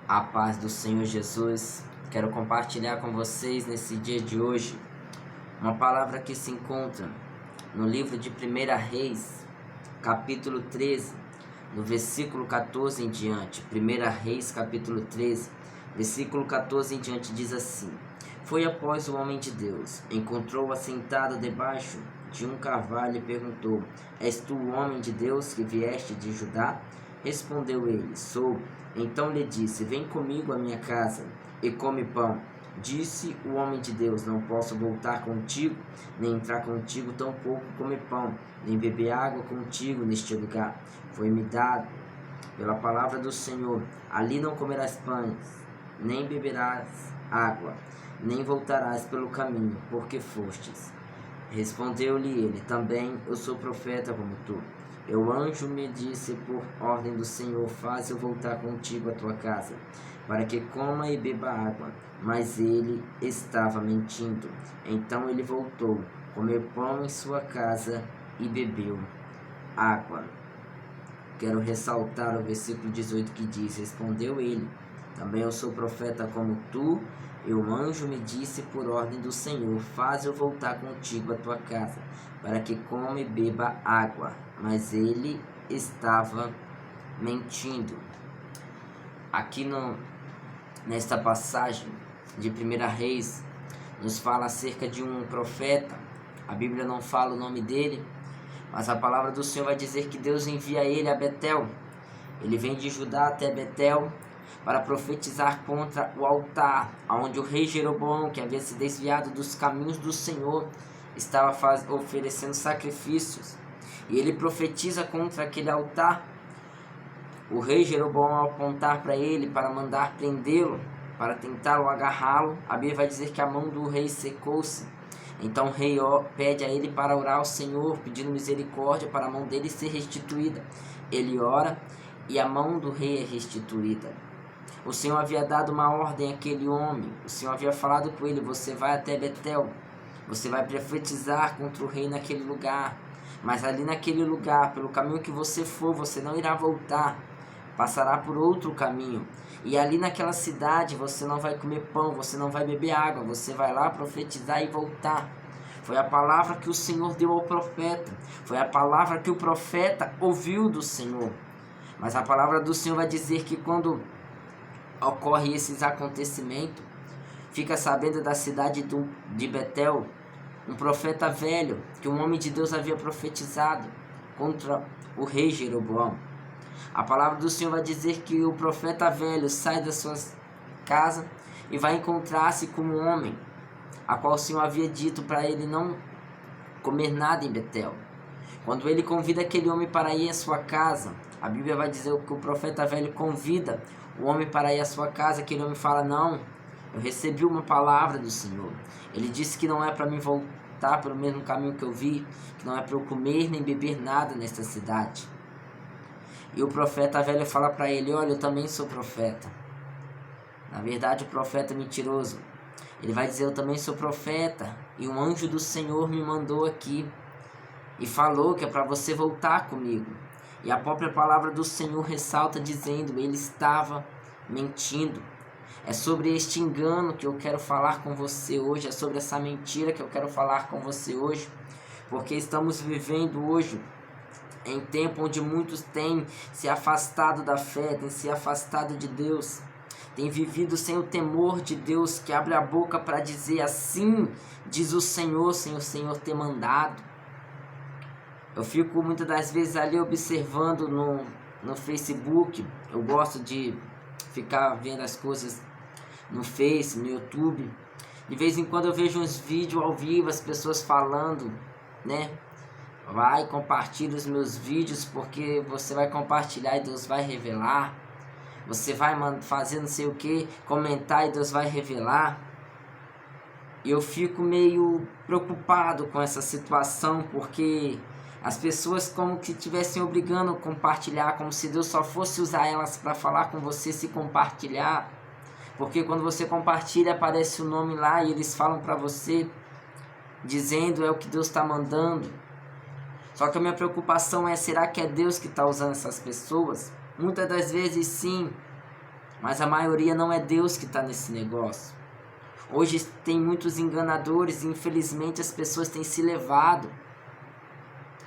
A paz do Senhor Jesus. Quero compartilhar com vocês nesse dia de hoje uma palavra que se encontra no livro de 1 Reis, capítulo 13, no versículo 14 em diante. 1 Reis, capítulo 13, versículo 14 em diante diz assim: Foi após o homem de Deus, encontrou-o assentado debaixo de um carvalho e perguntou: És tu o homem de Deus que vieste de Judá? Respondeu ele: Sou. Então lhe disse: Vem comigo à minha casa e come pão. Disse o homem de Deus: Não posso voltar contigo, nem entrar contigo, tampouco comer pão, nem beber água contigo neste lugar. Foi-me dado pela palavra do Senhor: ali não comerás pães, nem beberás água, nem voltarás pelo caminho, porque fostes. Respondeu-lhe ele: Também eu sou profeta como tu. O anjo me disse por ordem do Senhor: Faz eu voltar contigo à tua casa, para que coma e beba água. Mas ele estava mentindo. Então ele voltou, comeu pão em sua casa e bebeu água. Quero ressaltar o versículo 18 que diz: Respondeu ele: Também eu sou profeta como tu. E o anjo me disse por ordem do Senhor: Faz eu voltar contigo à tua casa, para que coma e beba água. Mas ele estava mentindo. Aqui nesta passagem de 1 Reis, nos fala acerca de um profeta. A Bíblia não fala o nome dele, mas a palavra do Senhor vai dizer que Deus envia ele a Betel. Ele vem de Judá até Betel para profetizar contra o altar, onde o rei Jeroboão, que havia se desviado dos caminhos do Senhor, estava oferecendo sacrifícios. E ele profetiza contra aquele altar. O rei Jeroboão, ao apontar para ele, para mandar prendê-lo, para tentá-lo agarrá-lo, a Bíblia vai dizer que a mão do rei secou-se. Então o rei pede a ele para orar ao Senhor, pedindo misericórdia para a mão dele ser restituída. Ele ora e a mão do rei é restituída. O Senhor havia dado uma ordem àquele homem. O Senhor havia falado com ele: Você vai até Betel, você vai profetizar contra o rei naquele lugar. Mas ali naquele lugar, pelo caminho que você for, você não irá voltar, passará por outro caminho. E ali naquela cidade você não vai comer pão, você não vai beber água, você vai lá profetizar e voltar. Foi a palavra que o Senhor deu ao profeta, foi a palavra que o profeta ouviu do Senhor. Mas a palavra do Senhor vai dizer que quando ocorre esses acontecimentos, fica sabendo da cidade de Betel, um profeta velho, que um homem de Deus havia profetizado contra o rei Jeroboão. A palavra do Senhor vai dizer que o profeta velho sai da sua casa e vai encontrar-se com um homem, a qual o Senhor havia dito para ele não comer nada em Betel. Quando ele convida aquele homem para ir à sua casa, a Bíblia vai dizer que o profeta velho convida o homem para ir à sua casa. Aquele homem fala: Não, eu recebi uma palavra do Senhor. Ele disse que não é para mim voltar pelo mesmo caminho que eu vi, que não é para eu comer nem beber nada nesta cidade. E o profeta velho fala para ele: Olha, eu também sou profeta. Na verdade, o profeta é mentiroso. Ele vai dizer: Eu também sou profeta, e um anjo do Senhor me mandou aqui e falou que é para você voltar comigo. E a própria palavra do Senhor ressalta dizendo: Ele estava mentindo. É sobre este engano que eu quero falar com você hoje, é sobre essa mentira que eu quero falar com você hoje, porque estamos vivendo hoje em tempo onde muitos têm se afastado da fé, têm se afastado de Deus, têm vivido sem o temor de Deus, que abre a boca para dizer: Assim diz o Senhor, sem o Senhor ter mandado. Eu fico muitas das vezes ali observando no Facebook. Eu gosto de ficar vendo as coisas no Face, no YouTube. De vez em quando eu vejo uns vídeos ao vivo, as pessoas falando, né? Vai, compartilha os meus vídeos, porque você vai compartilhar e Deus vai revelar. Você vai fazer não sei o que, comentar e Deus vai revelar. E eu fico meio preocupado com essa situação, porque as pessoas como que estivessem obrigando a compartilhar, como se Deus só fosse usar elas para falar com você se compartilhar. Porque quando você compartilha, aparece o nome lá e eles falam para você, dizendo: É o que Deus está mandando. Só que a minha preocupação é: será que é Deus que está usando essas pessoas? Muitas das vezes sim, Mas a maioria não é Deus que está nesse negócio. Hoje tem muitos enganadores e infelizmente as pessoas têm se levado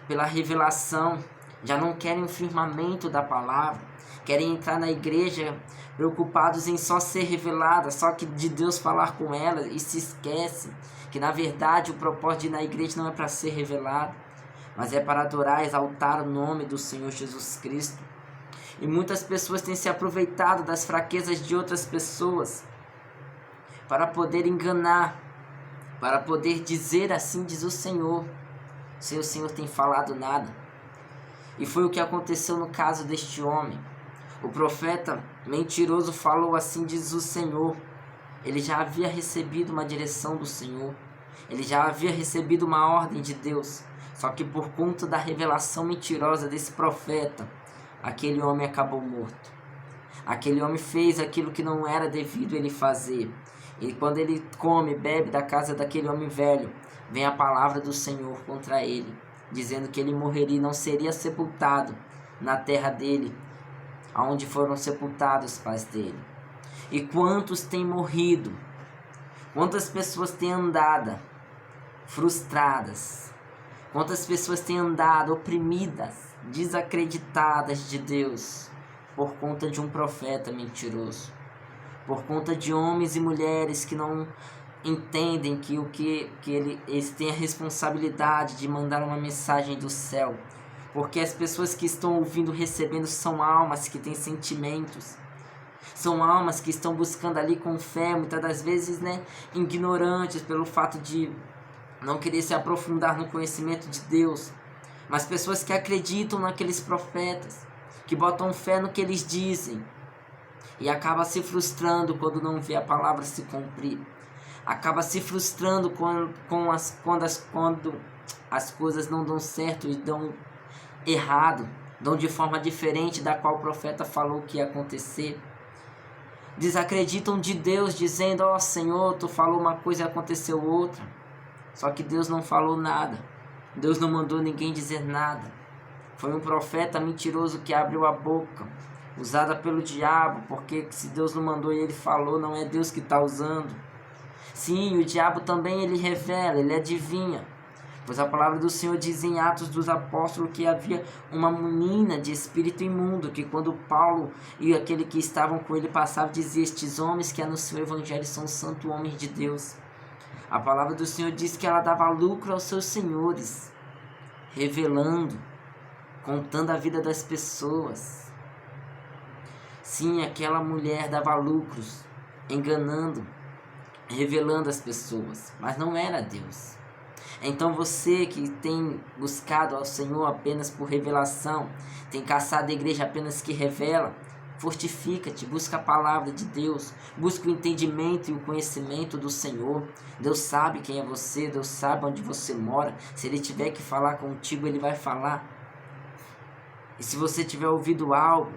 pela revelação, já não querem o firmamento da palavra, querem entrar na igreja preocupados em só ser revelada, só que de Deus falar com elas, e se esquecem que na verdade o propósito de ir na igreja não é para ser revelado, mas é para adorar, exaltar o nome do Senhor Jesus Cristo. E muitas pessoas têm se aproveitado das fraquezas de outras pessoas para poder enganar, para poder dizer assim diz o Senhor, sem o Senhor tem falado nada. E foi o que aconteceu no caso deste homem. O profeta mentiroso falou assim diz o Senhor. Ele já havia recebido uma direção do Senhor, ele já havia recebido uma ordem de Deus, só que por conta da revelação mentirosa desse profeta, aquele homem acabou morto. Aquele homem fez aquilo que não era devido ele fazer. E quando ele come e bebe da casa daquele homem velho, vem a palavra do Senhor contra ele, dizendo que ele morreria e não seria sepultado na terra dele, aonde foram sepultados os pais dele. E quantos têm morrido? Quantas pessoas têm andado frustradas? Quantas pessoas têm andado oprimidas, desacreditadas de Deus, por conta de um profeta mentiroso? Por conta de homens e mulheres que não entendem que eles têm a responsabilidade de mandar uma mensagem do céu. Porque as pessoas que estão ouvindo, recebendo, são almas que têm sentimentos. São almas que estão buscando ali com fé, muitas das vezes, ignorantes pelo fato de não querer se aprofundar no conhecimento de Deus. Mas pessoas que acreditam naqueles profetas, que botam fé no que eles dizem, e acaba se frustrando quando não vê a palavra se cumprir. Acaba se frustrando quando as coisas não dão certo e dão errado, dão de forma diferente da qual o profeta falou que ia acontecer. Desacreditam de Deus, dizendo: ó Senhor, tu falou uma coisa e aconteceu outra. Só que Deus não falou nada. Deus não mandou ninguém dizer nada. Foi um profeta mentiroso que abriu a boca, usada pelo diabo, porque se Deus não mandou e ele falou, não é Deus que está usando. Sim, o diabo também ele revela, ele adivinha. Pois a palavra do Senhor diz em Atos dos Apóstolos que havia uma menina de espírito imundo, que quando Paulo e aquele que estavam com ele passavam, dizia: estes homens que anunciam o evangelho são santos homens de Deus. A palavra do Senhor diz que ela dava lucro aos seus senhores, revelando, contando a vida das pessoas. Sim, aquela mulher dava lucros, enganando, revelando as pessoas, mas não era Deus. Então você que tem buscado ao Senhor apenas por revelação, tem caçado a igreja apenas que revela, fortifica-te, busca a palavra de Deus, busca o entendimento e o conhecimento do Senhor. Deus sabe quem é você, Deus sabe onde você mora. Se Ele tiver que falar contigo, Ele vai falar. E se você tiver ouvido algo,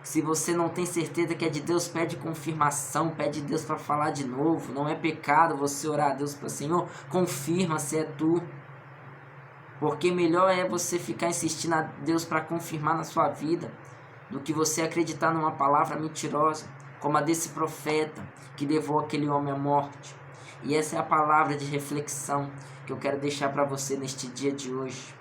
se você não tem certeza que é de Deus, pede confirmação, pede Deus para falar de novo. Não é pecado você orar a Deus para o Senhor, confirma se é tu. Porque melhor é você ficar insistindo a Deus para confirmar na sua vida, do que você acreditar numa palavra mentirosa, como a desse profeta que levou aquele homem à morte. E essa é a palavra de reflexão que eu quero deixar para você neste dia de hoje.